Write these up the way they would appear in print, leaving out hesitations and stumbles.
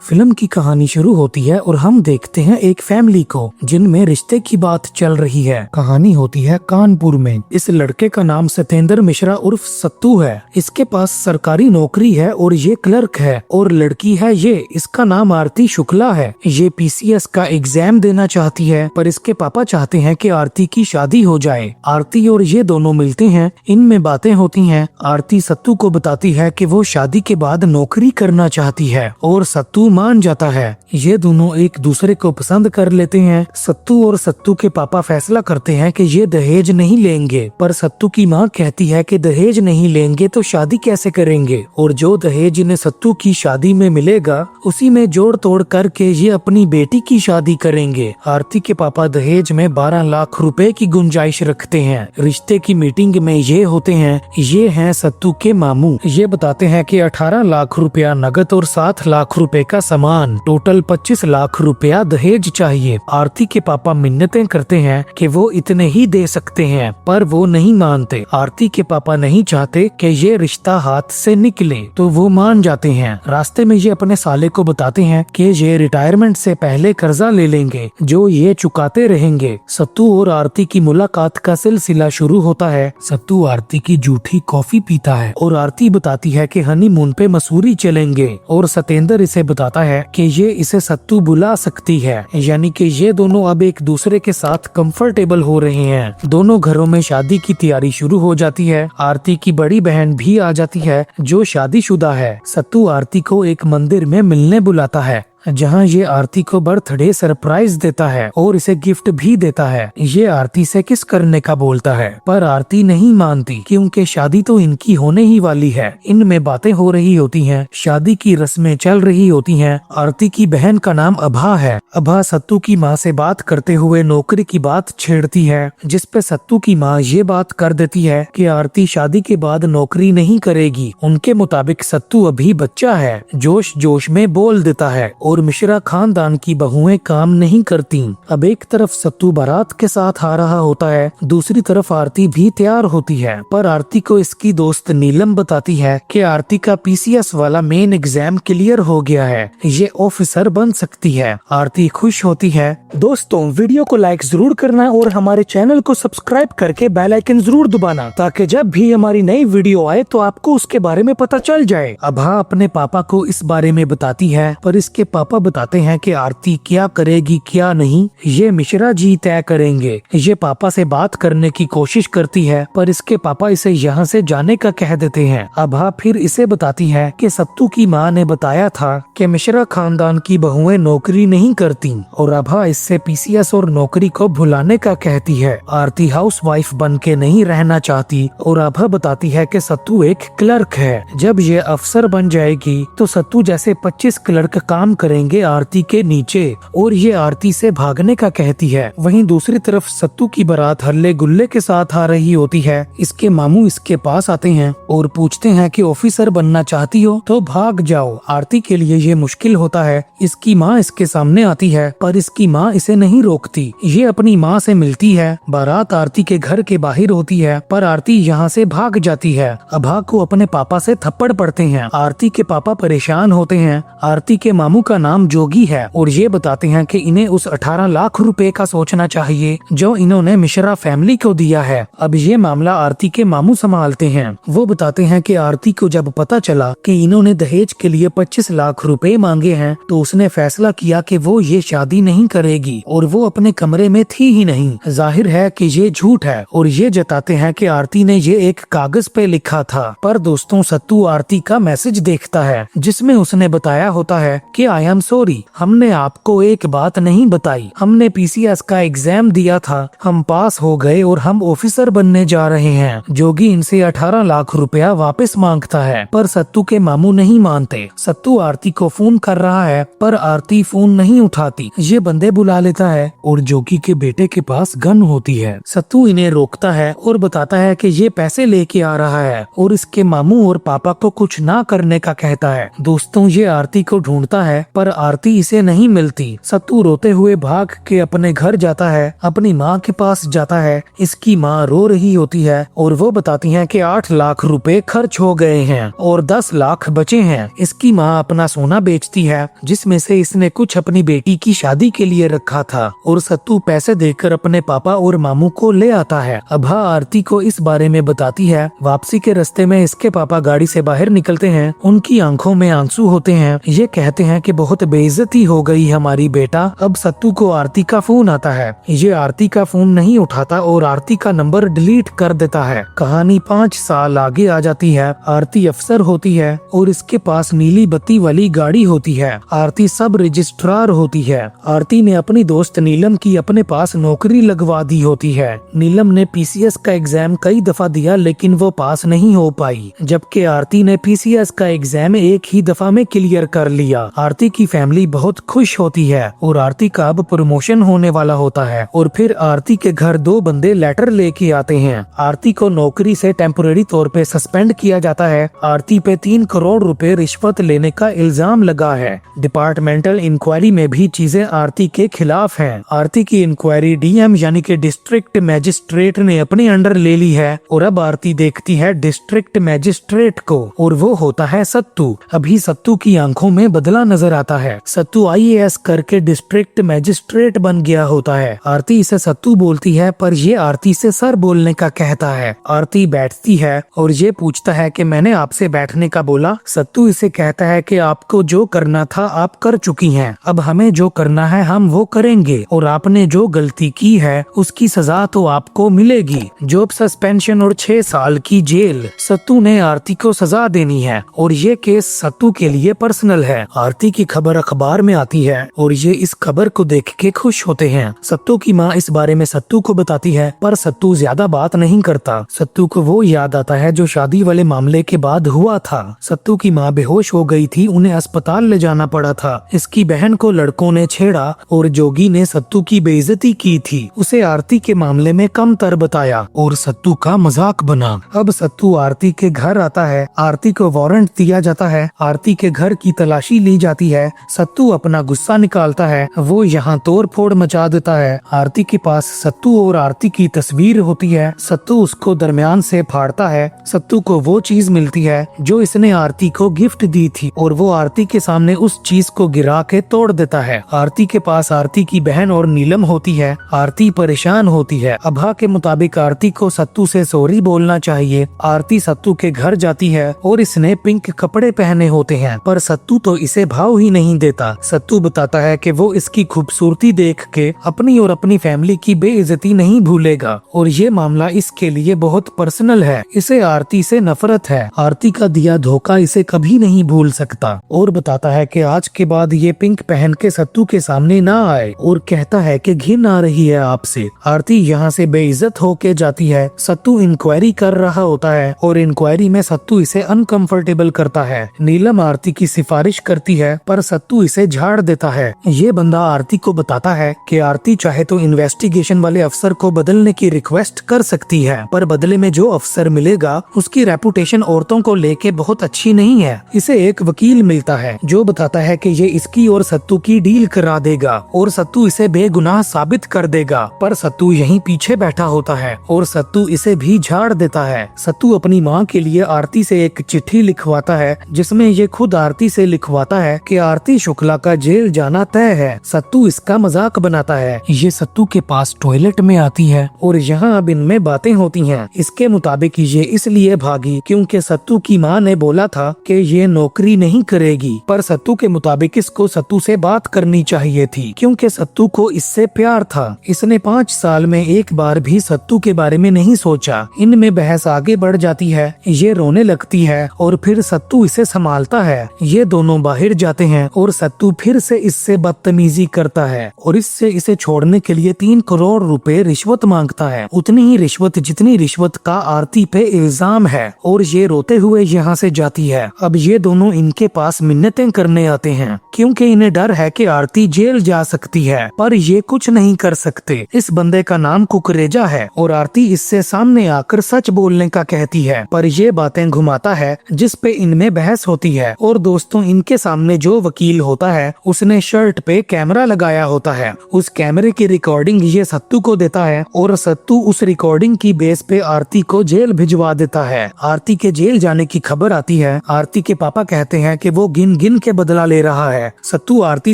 Film की कहानी शुरू होती है और हम देखते हैं एक फैमिली को जिनमें रिश्ते की बात चल रही है। कहानी होती है कानपुर में। इस लड़के का नाम सत्येंद्र मिश्रा उर्फ सत्तू है। इसके पास सरकारी नौकरी है और ये क्लर्क है। और लड़की है ये, इसका नाम आरती शुक्ला है। ये पीसीएस का एग्जाम देना चाहती है, पर इसके पापा चाहते हैं कि आरती की शादी हो जाए। आरती और ये दोनों मिलते हैं, इनमें बातें होती हैं। आरती सत्तू को बताती है कि वो शादी के बाद नौकरी करना चाहती है और सत्तू मान जाता है। ये दोनों एक दूसरे को पसंद कर लेते हैं। सत्तू और सत्तू के पापा फैसला करते हैं कि ये दहेज नहीं लेंगे, पर सत्तू की माँ कहती है कि दहेज नहीं लेंगे तो शादी कैसे करेंगे, और जो दहेज इन्हें सत्तू की शादी में मिलेगा उसी में जोड़ तोड़ करके ये अपनी बेटी की शादी करेंगे। आरती के पापा दहेज में 12 लाख रुपए की गुंजाइश रखते हैं। रिश्ते की मीटिंग में ये होते हैं, ये हैं सत्तू के मामू। ये बताते हैं कि 18 लाख रुपया नगद और 7 लाख रुपए का सामान, टोटल 25 लाख रुपया दहेज चाहिए। आरती के पापा मिन्नतें करते हैं कि वो इतने ही दे सकते हैं, पर वो नहीं मानते। आरती के पापा नहीं चाहते कि ये रिश्ता हाथ से निकले, तो वो मान जाते हैं। रास्ते में ये अपने साले को बताते हैं कि ये रिटायरमेंट से पहले कर्जा ले लेंगे जो ये चुकाते रहेंगे। सत्तू और आरती की मुलाकात का सिलसिला शुरू होता है। सत्तू आरती की जूठी कॉफी पीता है और आरती बताती है कि हनीमून पे मसूरी चलेंगे, और सत्येंद्र इसे बताता है कि ये इसे सत्तू बुला सकती है। यानी कि ये दोनों अब एक दूसरे के साथ कंफर्टेबल हो रहे हैं। दोनों घरों में शादी की तैयारी शुरू हो जाती है। आरती की बड़ी बहन भी आ जाती है जो शादीशुदा है। सत्तू आरती को एक मंदिर में मिलने बुलाता है, जहां ये आरती को बर्थडे सरप्राइज देता है और इसे गिफ्ट भी देता है। ये आरती से किस करने का बोलता है, पर आरती नहीं मानती क्योंकि शादी तो इनकी होने ही वाली है। इनमें बातें हो रही होती हैं, शादी की रस्में चल रही होती हैं। आरती की बहन का नाम अभा है। अभा सत्तू की माँ से बात करते हुए नौकरी की बात छेड़ती है, जिसपे सत्तू की माँ ये बात कर देती है कि आरती शादी के बाद नौकरी नहीं करेगी। उनके मुताबिक सत्तू अभी बच्चा है। जोश जोश में बोल देता है और मिश्रा खानदान की बहुएं काम नहीं करती। अब एक तरफ सत्तू बारात के साथ आ रहा होता है, दूसरी तरफ आरती भी तैयार होती है, पर आरती को इसकी दोस्त नीलम बताती है कि आरती का पीसीएस वाला मेन एग्जाम क्लियर हो गया है, ये ऑफिसर बन सकती है। आरती खुश होती है। दोस्तों, वीडियो को लाइक जरूर करना और हमारे चैनल को सब्सक्राइब करके बेल आइकन जरूर दबाना, ताकि जब भी हमारी नई वीडियो आए तो आपको उसके बारे में पता चल जाए। अभा अपने पापा को इस बारे में बताती है, पर इसके पापा बताते हैं कि आरती क्या करेगी क्या नहीं ये मिश्रा जी तय करेंगे। ये पापा से बात करने की कोशिश करती है, पर इसके पापा इसे यहाँ से जाने का कह देते हैं। अभा फिर इसे बताती है कि सत्तू की माँ ने बताया था कि मिश्रा खानदान की बहुएं नौकरी नहीं करती, और अभा इससे पीसीएस और नौकरी को भुलाने का कहती है। आरती हाउसवाइफ बन के नहीं रहना चाहती, और अभा बताती है कि सत्तू एक क्लर्क है। जब ये अफसर बन जाएगी तो सत्तू जैसे 25 क्लर्क काम करेंगे आरती के नीचे, और ये आरती से भागने का कहती है। वहीं दूसरी तरफ सत्तू की बारात हल्ले गुल्ले के साथ आ रही होती है। इसके मामू इसके पास आते हैं और पूछते हैं कि ऑफिसर बनना चाहती हो तो भाग जाओ। आरती के लिए ये मुश्किल होता है। इसकी माँ इसके सामने आती है, पर इसकी माँ इसे नहीं रोकती। ये अपनी माँ से मिलती है। बारात आरती के घर के बाहर होती है, पर आरती यहाँ से भाग जाती है। अभा को अपने पापा से थप्पड़ पड़ते हैं। आरती के पापा परेशान होते हैं। आरती के मामू का नाम जोगी है, और ये बताते हैं कि इन्हें उस 18 लाख रुपए का सोचना चाहिए जो इन्होंने मिश्रा फैमिली को दिया है। अब ये मामला आरती के मामू संभालते हैं। वो बताते हैं कि आरती को जब पता चला कि इन्होंने दहेज के लिए 25 लाख रुपए मांगे हैं, तो उसने फैसला किया कि वो ये शादी नहीं करेगी, और वो अपने कमरे में थी ही नहीं। जाहिर है कि ये झूठ है, और ये जताते हैं कि आरती ने ये एक कागज पे लिखा था। पर दोस्तों, सत्तू आरती का मैसेज देखता है जिसमें उसने बताया होता है कि आई एम सॉरी, हमने आपको एक बात नहीं बताई। हमने पीसीएस का एग्जाम दिया था, हम पास हो गए और हम ऑफिसर बनने जा रहे हैं। जोगी इनसे 18 लाख रुपया वापस मांगता है, पर सत्तू के मामू नहीं मानते। सत्तू आरती को फोन कर रहा है, पर आरती फोन नहीं उठाती। ये बंदे बुला लेता है, और जोगी के बेटे के पास गन होती है। सत्तू इन्हें रोकता है और बताता है कि ये पैसे लेके आ रहा है, और इसके मामू और पापा को कुछ ना करने का कहता है। दोस्तों, ये आरती को ढूंढता है पर आरती इसे नहीं मिलती। सत्तू रोते हुए भाग के अपने घर जाता है, अपनी माँ के पास जाता है। इसकी माँ रो रही होती है और वो बताती है कि 8 लाख रुपए खर्च हो गए हैं और 10 लाख बचे हैं। इसकी माँ अपना सोना बेचती है जिसमें से इसने कुछ अपनी बेटी की शादी के लिए रखा था और सत्तू पैसे देकर अपने पापा और मामू को ले आता है। अभा आरती को इस बारे में बताती है। वापसी के रास्ते में इसके पापा गाड़ी से बाहर निकलते हैं। उनकी आंखों में आंसू होते हैं। ये कहते हैं कि बहुत बेइज्जती हो गई हमारी बेटा। अब सत्तू को आरती का फोन आता है। ये आरती का फोन नहीं उठाता और आरती का नंबर डिलीट कर देता है। कहानी 5 साल आगे आ जाती है। आरती अफसर होती है और इसके पास नीली बत्ती वाली गाड़ी होती है। आरती सब रजिस्ट्रार होती है। आरती ने अपनी दोस्त नीलम की अपने पास नौकरी लगवा दी होती है। नीलम ने पीसीएस का एग्जाम कई दफा दिया लेकिन वो पास नहीं हो पाई, जबकि आरती ने पीसीएस का एग्जाम एक ही दफा में क्लियर कर लिया। आरती की फैमिली बहुत खुश होती है और आरती का अब प्रमोशन होने वाला होता है। और फिर आरती के घर 2 बंदे लेटर लेके आते हैं। आरती को नौकरी से टेम्पोरेरी तौर पे सस्पेंड किया जाता है। आरती पे 3 करोड़ रुपए रिश्वत लेने का इल्जाम लगा है। डिपार्टमेंटल इंक्वायरी में भी चीजें आरती के खिलाफ हैं। आरती की इंक्वायरी डीएम यानी कि डिस्ट्रिक्ट मैजिस्ट्रेट ने अपने अंडर ले ली है और अब आरती देखती है डिस्ट्रिक्ट मैजिस्ट्रेट को और वो होता है सत्तू। अभी सत्तू की आंखों में बदला नजर आता है। सत्तू आईएएस करके डिस्ट्रिक्ट मैजिस्ट्रेट बन गया होता है। आरती इसे सत्तू बोलती है पर ये आरती से सर बोलने का कहता है। आरती बैठती है और ये पूछता है कि मैंने आपसे बैठने का बोला। सत्तू इसे कहता है कि आपको जो करना था आप कर चुकी हैं, अब हमें जो करना है हम वो करेंगे और आपने जो गलती की है उसकी सजा तो आपको मिलेगी, जॉब सस्पेंशन और 6 साल की जेल। सत्तू ने आरती को सजा देनी है और ये केस सत्तू के लिए पर्सनल है। आरती की खबर अखबार में आती है और ये इस खबर को देख के खुश होते हैं। सत्तू की माँ इस बारे में सत्तू को बताती है पर सत्तू ज्यादा बात नहीं करता। सत्तू को वो याद आता है जो शादी वाले मामले के बाद हुआ था। सत्तू की माँ बेहोश हो गई थी, उन्हें अस्पताल ले जाना पड़ा था। इसकी बहन को लड़कों ने छेड़ा और जोगी ने सत्तू की बेइज्जती की थी। उसे आरती के मामले में कम तर बताया और सत्तू का मजाक बना। अब सत्तू आरती के घर आता है। आरती को वारंट दिया जाता है। आरती के घर की तलाशी ली जाती है। सत्तू अपना गुस्सा निकालता है। वो यहाँ तोड़ फोड़ मचा देता है। आरती के पास सत्तू और आरती की तस्वीर होती है। सत्तू उसको दरमियान से फाड़ता है। सत्तू को वो चीज मिलती है जो इसने आरती को गिफ्ट दी थी और वो आरती के सामने उस चीज को गिरा के तोड़ देता है। आरती के पास आरती की बहन और नीलम होती है। आरती परेशान होती है। अभा के मुताबिक आरती को सत्तू से सॉरी बोलना चाहिए। आरती सत्तू के घर जाती है और इसने पिंक कपड़े पहने होते हैं पर सत्तू तो इसे भाव ही नहीं देता। सत्तू बताता है कि वो इसकी खूबसूरती देख के अपनी और अपनी फैमिली की बेइज्जती नहीं भूलेगा और ये मामला इसके लिए बहुत पर्सनल है। इसे आरती से नफरत है। आरती का दिया धोखा इसे कभी नहीं भूल सकता और बताता है कि आज के बाद ये पिंक पहन के सत्तू के सामने ना आए और कहता है कि घिन आ रही है आपसे। आरती यहाँ से बेइज्जत होके जाती है। सत्तू इंक्वायरी कर रहा होता है और इंक्वायरी में सत्तू इसे अनकंफर्टेबल करता है। नीलम आरती की सिफारिश करती है पर सत्तू इसे झाड़ देता है। ये बंदा आरती को बताता है कि आरती चाहे तो इन्वेस्टिगेशन वाले अफसर को बदलने की रिक्वेस्ट कर सकती है पर बदले में जो अफसर मिलेगा उसकी रेपुटेशन औरतों को लेके बहुत अच्छी नहीं है। इसे एक वकील मिलता है जो बताता है कि ये इसकी और सत्तू की डील करा देगा और सत्तू इसे बेगुनाह साबित कर देगा। पर सत्तू यहीं पीछे बैठा होता है और सत्तू इसे भी झाड़ देता है। सत्तू अपनी माँ के लिए आरती से एक चिट्ठी लिखवाता है जिसमें ये खुद आरती से लिखवाता है कि आरती शुक्ला का जेल जाना तय है। सत्तू इसका मजाक बनाता है। ये सत्तू के पास टॉयलेट में आती है और यहाँ अब इनमें बातें होती हैं। इसके मुताबिक ये इसलिए भागी क्योंकि सत्तू की माँ ने बोला था कि ये नौकरी नहीं करेगी पर सत्तू के मुताबिक इसको सत्तू से बात करनी चाहिए थी क्योंकि सत्तू को इससे प्यार था। इसने 5 साल में एक बार भी सत्तू के बारे में नहीं सोचा। इनमें बहस आगे बढ़ जाती है। ये रोने लगती है और फिर सत्तू इसे संभालता है। ये दोनों बाहर जाते हैं और सत्तू फिर से इससे बदतमीजी करता है और इससे इसे छोड़ने के लिए 3 करोड़ रुपए रिश्वत मांगता है। उतनी ही रिश्वत जितनी रिश्वत का आरती पे इल्जाम है और ये रोते हुए यहाँ से जाती है। अब ये दोनों इनके पास मिन्नतें करने आते हैं क्योंकि इन्हें डर है कि आरती जेल जा सकती है पर ये कुछ नहीं कर सकते। इस बंदे का नाम कुकरेजा है और आरती इससे सामने आकर सच बोलने का कहती है पर ये बातें घुमाता है जिस पे इनमें बहस होती है। और दोस्तों इनके सामने जो वकील होता है उसने शर्ट पे कैमरा लगाया होता है। उस कैमरे की रिकॉर्डिंग ये सत्तू को देता है और सत्तू उस रिकॉर्डिंग की बेस पे आरती को जेल भिजवा देता है। आरती के जेल जाने की खबर आती है। आरती के पापा कहते हैं कि वो गिन गिन के बदला ले रहा है। सत्तू आरती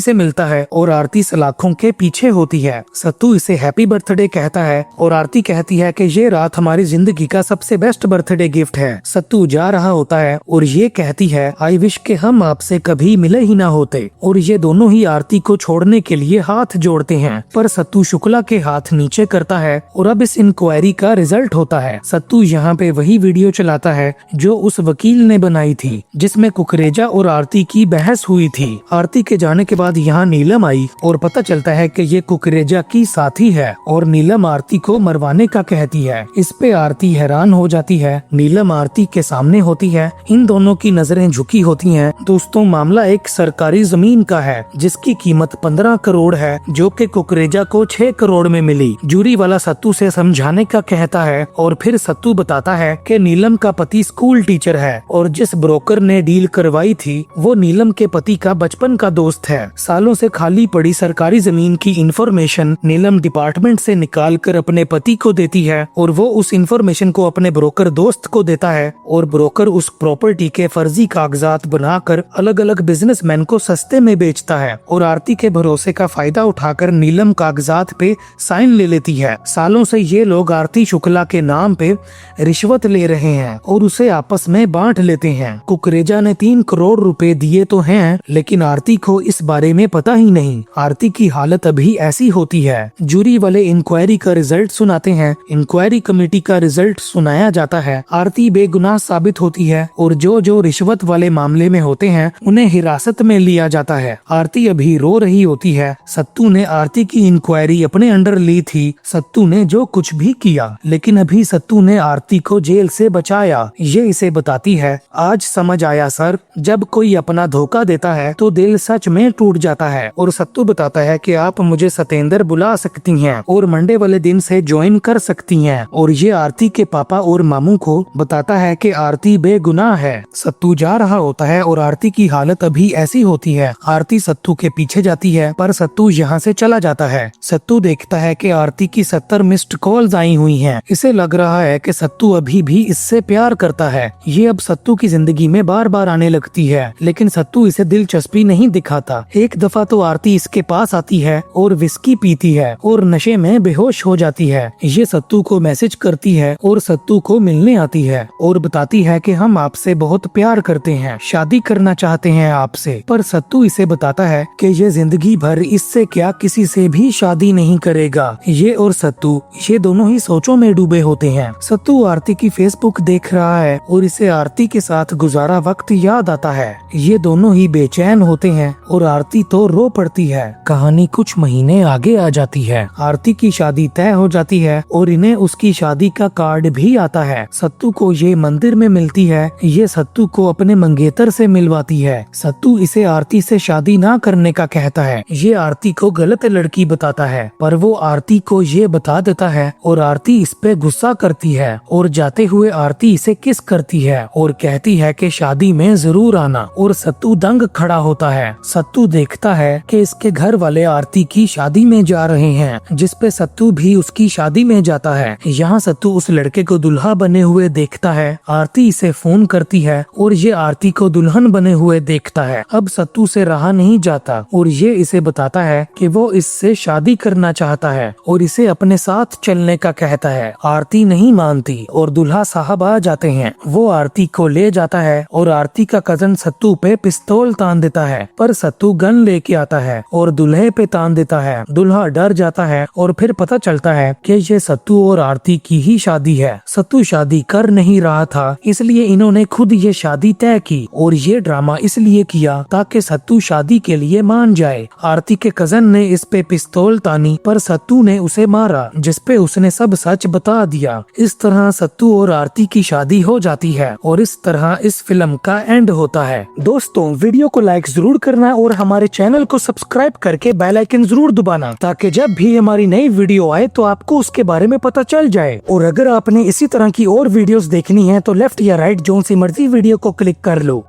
से मिलता है और आरती सलाखों के पीछे होती है। सत्तू इसे हैप्पी बर्थडे कहता है और आरती कहती है कि ये रात हमारी जिंदगी का सबसे बेस्ट बर्थडे गिफ्ट है। सत्तू जा रहा होता है और ये कहती है आई विश के हम आपसे कभी मिले ही ना होते, और ये दोनों ही आरती को छोड़ने के लिए हाथ जोड़ते हैं, पर सत्तू शुक्ला के हाथ नीचे करता है और अब इस इंक्वायरी का रिजल्ट होता है। सत्तू यहाँ पे वही वीडियो चलाता है जो उस वकील ने बनाई थी जिसमें कुकरेजा और आरती की बहस हुई थी। आरती के जाने के बाद यहाँ नीलम आई और पता चलता है कि ये कुकरेजा की साथी है और नीलम आरती को मरवाने का कहती है। इस पे आरती हैरान हो जाती है। नीलम आरती के सामने होती है। इन दोनों की नजरें झुकी होती हैं। दोस्तों, मामला एक सरकारी जमीन का है जिसकी कीमत 15 करोड़ है जो कि कुकरेजा को 6 करोड़ में मिली। जूरी वाला सत्तू से समझाने का कहता है और फिर सत्तू बताता है कि नीलम का पति स्कूल टीचर है और जिस ब्रोकर ने डील करवाई थी वो नीलम के पति का बचपन का दोस्त है। सालों से खाली पड़ी सरकारी जमीन की इंफॉर्मेशन नीलम डिपार्टमेंट से निकाल कर अपने पति को देती है और वो उस इंफॉर्मेशन को अपने ब्रोकर दोस्त को देता है और ब्रोकर उस प्रॉपर्टी के फर्जी कागजात बनाकर अलग अलग बिजनेसमैन को सस्ते में बेचता है और आरती के भरोसे का फायदा उठाकर नीलम कागजात पे साइन ले लेती है। सालों से ये लोग आरती शुक्ला के नाम पे रिश्वत ले रहे हैं और उसे आपस में बांट लेते हैं। कुकरेजा ने 3 करोड़ रुपए दिए तो हैं, लेकिन आरती को इस बारे में पता ही नहीं। आरती की हालत अभी ऐसी होती है। जूरी वाले इंक्वायरी का रिजल्ट सुनाते हैं। इंक्वायरी कमेटी का रिजल्ट सुनाया जाता है। आरती बेगुनाह साबित होती है और जो जो रिश्वत वाले मामले में होते हैं उन्हें हिरासत में लिया जाता है। आरती अभी रो रही होती है। सत्तू ने आरती की इंक्वायरी अपने अंडर ली थी। सत्तू ने जो कुछ भी किया, लेकिन अभी सत्तू ने आरती को जेल से बचाया। ये इसे बताती है, आज समझ आया सर, जब कोई अपना धोखा देता है तो दिल सच में टूट जाता है। और सत्तू बताता है कि आप मुझे सतेंद्र बुला सकती हैं और मंडे वाले दिन से ज्वाइन कर सकती हैं। और ये आरती के पापा और मामू को बताता है कि आरती बेगुनाह है। सत्तू जा रहा होता है और आरती की हालत अभी ऐसी होती है। आरती सत्तू के पीछे जाती है पर सत्तू यहाँ से चला जाता है। सत्तू देखता है कि आरती की 70 मिस्ड कॉल्स आई हुई हैं। इसे लग रहा है कि सत्तू अभी भी इससे प्यार करता है। ये अब सत्तू की जिंदगी में बार बार आने लगती है, लेकिन सत्तू इसे दिलचस्पी नहीं दिखाता। एक दफा तो आरती इसके पास आती है और विस्की पीती है और नशे में बेहोश हो जाती है। ये सत्तू को मैसेज करती है और सत्तू को मिलने आती है और बताती है कि हम आपसे बहुत प्यार करते हैं, शादी करना चाहते हैं आपसे। पर सत्तू इसे बताता है कि ये जिंदगी भर इससे क्या किसी से भी शादी नहीं करेगा। ये और सत्तू ये दोनों ही सोचों में डूबे होते हैं। सत्तू आरती की फेसबुक देख रहा है और इसे आरती के साथ गुजारा वक्त याद आता है। ये दोनों ही बेचैन होते हैं और आरती तो रो पड़ती है। कहानी कुछ महीने आगे आ जाती है। आरती की शादी तय हो जाती है और इन्हें उसकी शादी का कार्ड भी आता है। सत्तू को ये मंदिर में मिलती है। ये सत्तू को अपने मंगेतर से मिलवाती है। सत्तू इसे आरती से शादी ना करने का कहता है। ये आरती को गलत लड़की बताता है, पर वो आरती को ये बता देता है और आरती इस पे गुस्सा करती है और जाते हुए आरती इसे किस करती है और कहती है कि शादी में जरूर आना। और सत्तू दंग खड़ा होता है। सत्तू देखता है कि इसके घर वाले आरती की शादी में जा रहे हैं, जिसपे सत्तू भी उसकी शादी में जाता है। यहाँ सत्तू उस लड़के को दुल्हा बने हुए देखता है। आरती इसे फोन करती है और ये आरती को दुल्हन बने हुए देखता है। अब सत्तू से रहा नहीं जाता और ये इसे बताता है कि वो इससे शादी करना चाहता है और इसे अपने साथ चलने का कहता है। आरती नहीं मानती और दुल्हा साहब आ जाते हैं। वो आरती को ले जाता है और आरती का कजन सत्तू पे पिस्तौल तान देता है, पर सत्तू गन लेके आता है और दुल्हे पे तान देता है। दुल्हा डर जाता है और फिर पता चलता है कि ये सत्तू और आरती की ही शादी है। सत्तू शादी कर नहीं रहा था, इसलिए इन्होंने खुद ये शादी तय की और ये ड्रामा इसलिए किया ताकि सत्तू शादी के लिए मान जाए। आरती के कजन ने इस पे पिस्तौल तानी, पर सत्तू ने उसे मारा, जिसपे उसने सब सच बता दिया। इस तरह सत्तू और आरती की शादी हो जाती है और इस तरह इस फिल्म का एंड होता है। दोस्तों, वीडियो को लाइक जरूर करना और हमारे चैनल को सब्सक्राइब करके बेल आइकन जरूर दबाना, ताकि जब भी हमारी नई वीडियो आए तो आपको उसके बारे में पता चल जाए। और अगर आपने इसी तरह की और वीडियोस देखनी है तो लेफ्ट या राइट जोन सी मर्जी वीडियो को क्लिक कर लो।